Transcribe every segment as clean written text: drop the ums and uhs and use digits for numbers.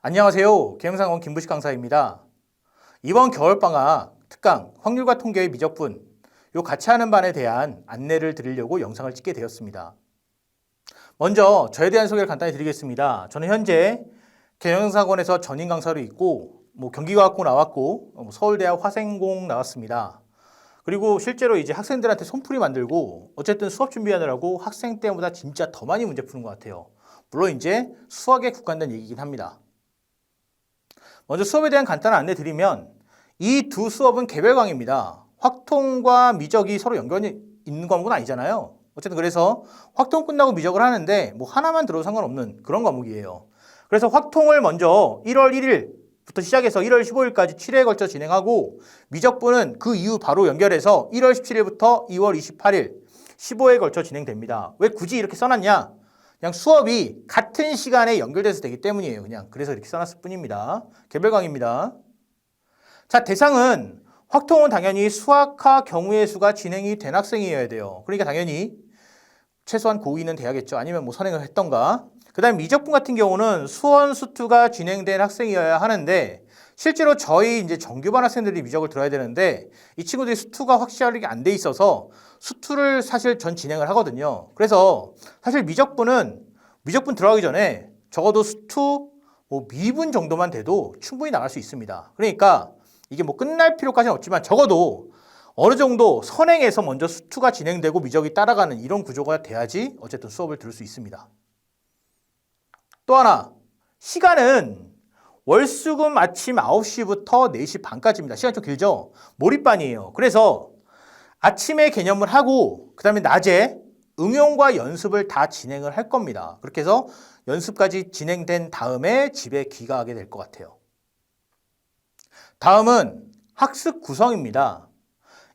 안녕하세요. 경영상원 김부식 강사입니다. 이번 겨울방학 특강 확률과 통계의 미적분 요 같이 하는 반에 대한 안내를 드리려고 영상을 찍게 되었습니다. 먼저 저에 대한 소개를 간단히 드리겠습니다. 저는 현재 경영상원에서 전임 강사로 있고 경기과학고 나왔고 서울대학 화생공 나왔습니다. 그리고 실제로 이제 학생들한테 손풀이 만들고 어쨌든 수업 준비하느라고 학생 때보다 진짜 더 많이 문제 푸는 것 같아요. 물론 이제 수학에 국한된 얘기긴 합니다. 먼저 수업에 대한 간단한 안내 드리면 이 두 수업은 개별 강의입니다. 확통과 미적이 서로 연관이 있는 과목은 아니잖아요. 어쨌든 그래서 확통 끝나고 미적을 하는데 하나만 들어도 상관없는 그런 과목이에요. 그래서 확통을 먼저 1월 1일부터 시작해서 1월 15일까지 7회에 걸쳐 진행하고 미적분은 그 이후 바로 연결해서 1월 17일부터 2월 28일 15회에 걸쳐 진행됩니다. 왜 굳이 이렇게 써놨냐? 그냥 수업이 같은 시간에 연결돼서 되기 때문이에요. 그래서 이렇게 써놨을 뿐입니다. 개별 강의입니다. 자, 대상은 확통은 당연히 수학과 경우의 수가 진행이 된 학생이어야 돼요. 그러니까 당연히 최소한 고2는 돼야겠죠. 아니면 선행을 했던가. 그 다음에 미적분 같은 경우는 수원, 수투가 진행된 학생이어야 하는데 실제로 저희 이제 정규반 학생들이 미적을 들어야 되는데 이 친구들이 수투가 확실하게 안 돼 있어서 수투를 사실 전 진행을 하거든요. 그래서 사실 미적분 들어가기 전에 적어도 수투 미분 정도만 돼도 충분히 나갈 수 있습니다. 그러니까 이게 끝날 필요까지는 없지만 적어도 어느 정도 선행해서 먼저 수투가 진행되고 미적이 따라가는 이런 구조가 돼야지 어쨌든 수업을 들을 수 있습니다. 또 하나, 시간은 월수금 아침 9시부터 4시 반까지입니다. 시간 좀 길죠? 몰입반이에요. 그래서 아침에 개념을 하고 그 다음에 낮에 응용과 연습을 다 진행을 할 겁니다. 그렇게 해서 연습까지 진행된 다음에 집에 귀가하게 될 것 같아요. 다음은 학습 구성입니다.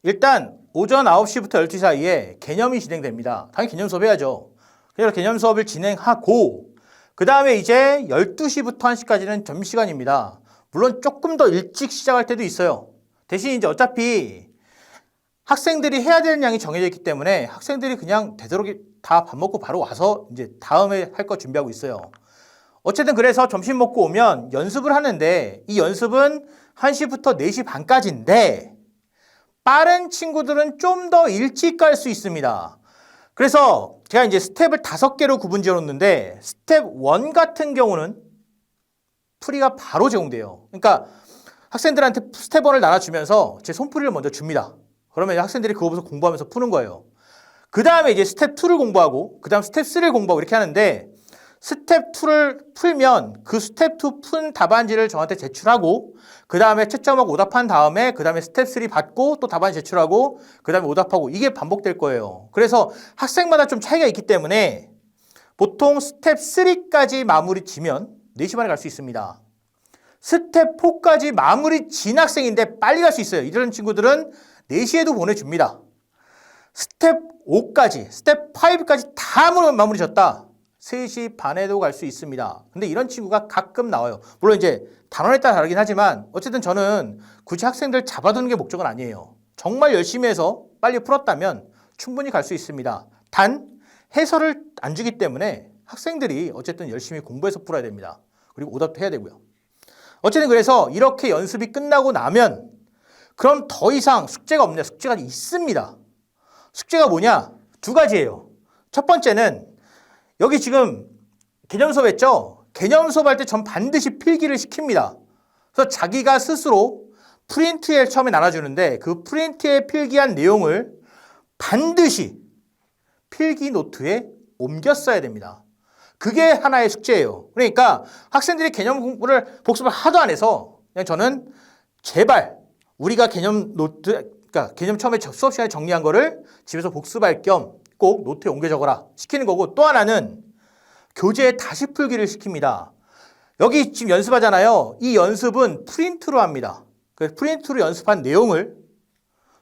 일단 오전 9시부터 12시 사이에 개념이 진행됩니다. 당연히 개념 수업 해야죠. 그래서 개념 수업을 진행하고 그 다음에 이제 12시부터 1시까지는 점심시간입니다. 물론 조금 더 일찍 시작할 때도 있어요. 대신 이제 어차피 학생들이 해야 되는 양이 정해져 있기 때문에 학생들이 그냥 되도록 다 밥 먹고 바로 와서 이제 다음에 할 거 준비하고 있어요. 어쨌든 그래서 점심 먹고 오면 연습을 하는데 이 연습은 1시부터 4시 반까지인데 빠른 친구들은 좀 더 일찍 갈 수 있습니다. 그래서 제가 이제 스텝을 5개로 구분 지어 놓는데 스텝 1 같은 경우는 풀이가 바로 제공돼요. 그러니까 학생들한테 스텝 1을 나눠주면서 제 손풀이를 먼저 줍니다. 그러면 학생들이 그거 보면서 공부하면서 푸는 거예요. 그 다음에 이제 스텝 2를 공부하고 그 다음 스텝 3를 공부하고 이렇게 하는데 스텝 2를 풀면 그 스텝 2 푼 답안지를 저한테 제출하고 그 다음에 채점하고 오답한 다음에 그 다음에 스텝 3 받고 또 답안지 제출하고 그 다음에 오답하고 이게 반복될 거예요. 그래서 학생마다 좀 차이가 있기 때문에 보통 스텝 3까지 마무리 지면 4시 반에 갈 수 있습니다. 스텝 4까지 마무리 진 학생인데 빨리 갈 수 있어요. 이런 친구들은 4시에도 보내줍니다. 스텝 5까지, 스텝 5까지 다 마무리 졌다. 3시 반에도 갈 수 있습니다. 근데 이런 친구가 가끔 나와요. 물론 이제 단원에 따라 다르긴 하지만 어쨌든 저는 굳이 학생들 잡아두는 게 목적은 아니에요. 정말 열심히 해서 빨리 풀었다면 충분히 갈 수 있습니다. 단 해설을 안 주기 때문에 학생들이 어쨌든 열심히 공부해서 풀어야 됩니다. 그리고 오답도 해야 되고요. 어쨌든 그래서 이렇게 연습이 끝나고 나면 그럼 더 이상 숙제가 없냐? 숙제가 있습니다. 숙제가 뭐냐? 2가지예요. 첫 번째는 여기 지금 개념 수업 했죠? 개념 수업 할 때 전 반드시 필기를 시킵니다. 그래서 자기가 스스로 프린트에 처음에 나눠주는데 그 프린트에 필기한 내용을 반드시 필기 노트에 옮겨 써야 됩니다. 그게 하나의 숙제예요. 그러니까 학생들이 개념 공부를 복습을 하도 안 해서 그냥 저는 제발 우리가 개념 노트, 그러니까 개념 처음에 수업 시간에 정리한 거를 집에서 복습할 겸 꼭 노트에 옮겨 적어라 시키는 거고 또 하나는 교재에 다시 풀기를 시킵니다. 여기 지금 연습하잖아요. 이 연습은 프린트로 합니다. 그래서 프린트로 연습한 내용을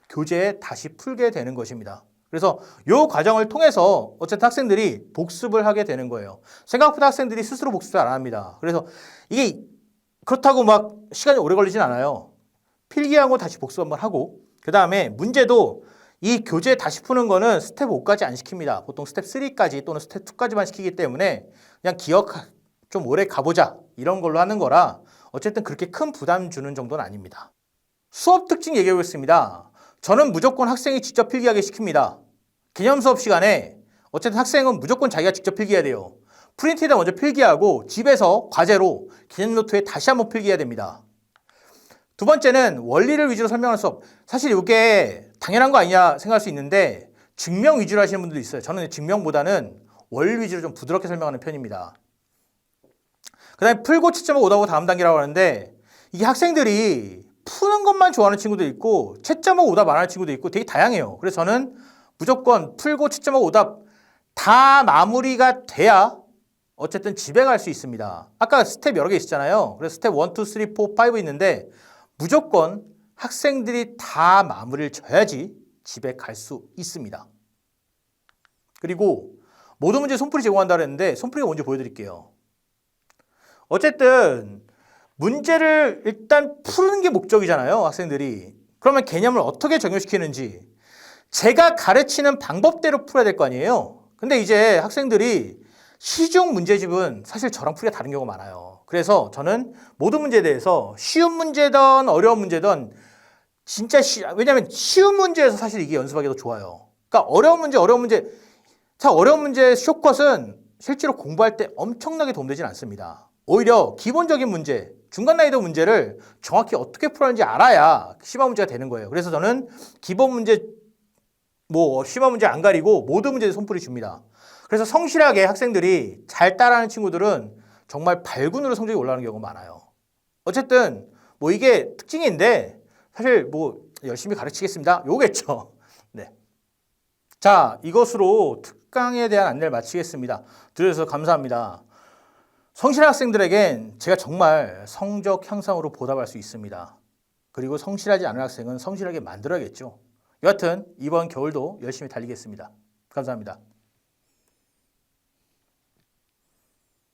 교재에 다시 풀게 되는 것입니다. 그래서 이 과정을 통해서 어쨌든 학생들이 복습을 하게 되는 거예요. 생각보다 학생들이 스스로 복습을 안 합니다. 그래서 이게 그렇다고 막 시간이 오래 걸리진 않아요. 필기하고 다시 복습 한번 하고 그 다음에 문제도 이 교재 다시 푸는 거는 스텝 5까지 안 시킵니다. 보통 스텝 3까지 또는 스텝 2까지만 시키기 때문에 그냥 기억 좀 오래 가보자 이런 걸로 하는 거라 어쨌든 그렇게 큰 부담 주는 정도는 아닙니다. 수업 특징 얘기해 보겠습니다. 저는 무조건 학생이 직접 필기하게 시킵니다. 개념 수업 시간에 어쨌든 학생은 무조건 자기가 직접 필기해야 돼요. 프린트에다 먼저 필기하고 집에서 과제로 개념 노트에 다시 한번 필기해야 됩니다. 두 번째는 원리를 위주로 설명할 수업. 사실 이게 당연한 거 아니냐 생각할 수 있는데 증명 위주로 하시는 분들도 있어요. 저는 증명보다는 원리 위주로 좀 부드럽게 설명하는 편입니다. 그 다음에 풀고 채점하고 오답하고 다음 단계라고 하는데 이게 학생들이 푸는 것만 좋아하는 친구도 있고 채점하고 오답 안 하는 친구도 있고 되게 다양해요. 그래서 저는 무조건 풀고 채점하고 오답 다 마무리가 돼야 어쨌든 집에 갈 수 있습니다. 아까 스텝 여러 개 있었잖아요. 그래서 스텝 1, 2, 3, 4, 5 있는데 무조건 학생들이 다 마무리를 져야지 집에 갈 수 있습니다. 그리고 모든 문제 손풀이 제공한다고 했는데 손풀이가 뭔지 보여드릴게요. 어쨌든 문제를 일단 푸는 게 목적이잖아요. 학생들이. 그러면 개념을 어떻게 적용시키는지 제가 가르치는 방법대로 풀어야 될 거 아니에요. 근데 이제 학생들이 시중 문제집은 사실 저랑 풀이가 다른 경우가 많아요. 그래서 저는 모든 문제에 대해서 쉬운 문제든 어려운 문제든 진짜 왜냐면 쉬운 문제에서 사실 이게 연습하기도 좋아요. 그러니까 어려운 문제 자, 어려운 문제의 쇼컷은 실제로 공부할 때 엄청나게 도움되진 않습니다. 오히려 기본적인 문제, 중간 난이도 문제를 정확히 어떻게 풀었는지 알아야 심화 문제가 되는 거예요. 그래서 저는 기본 문제, 심화 문제 안 가리고 모든 문제에 손풀이 줍니다. 그래서 성실하게 학생들이 잘 따라하는 친구들은 정말 발군으로 성적이 올라가는 경우가 많아요. 어쨌든 이게 특징인데 사실 열심히 가르치겠습니다. 요겠죠. 네. 자, 이것으로 특강에 대한 안내를 마치겠습니다. 들어주셔서 감사합니다. 성실한 학생들에겐 제가 정말 성적 향상으로 보답할 수 있습니다. 그리고 성실하지 않은 학생은 성실하게 만들어야겠죠. 여하튼 이번 겨울도 열심히 달리겠습니다. 감사합니다.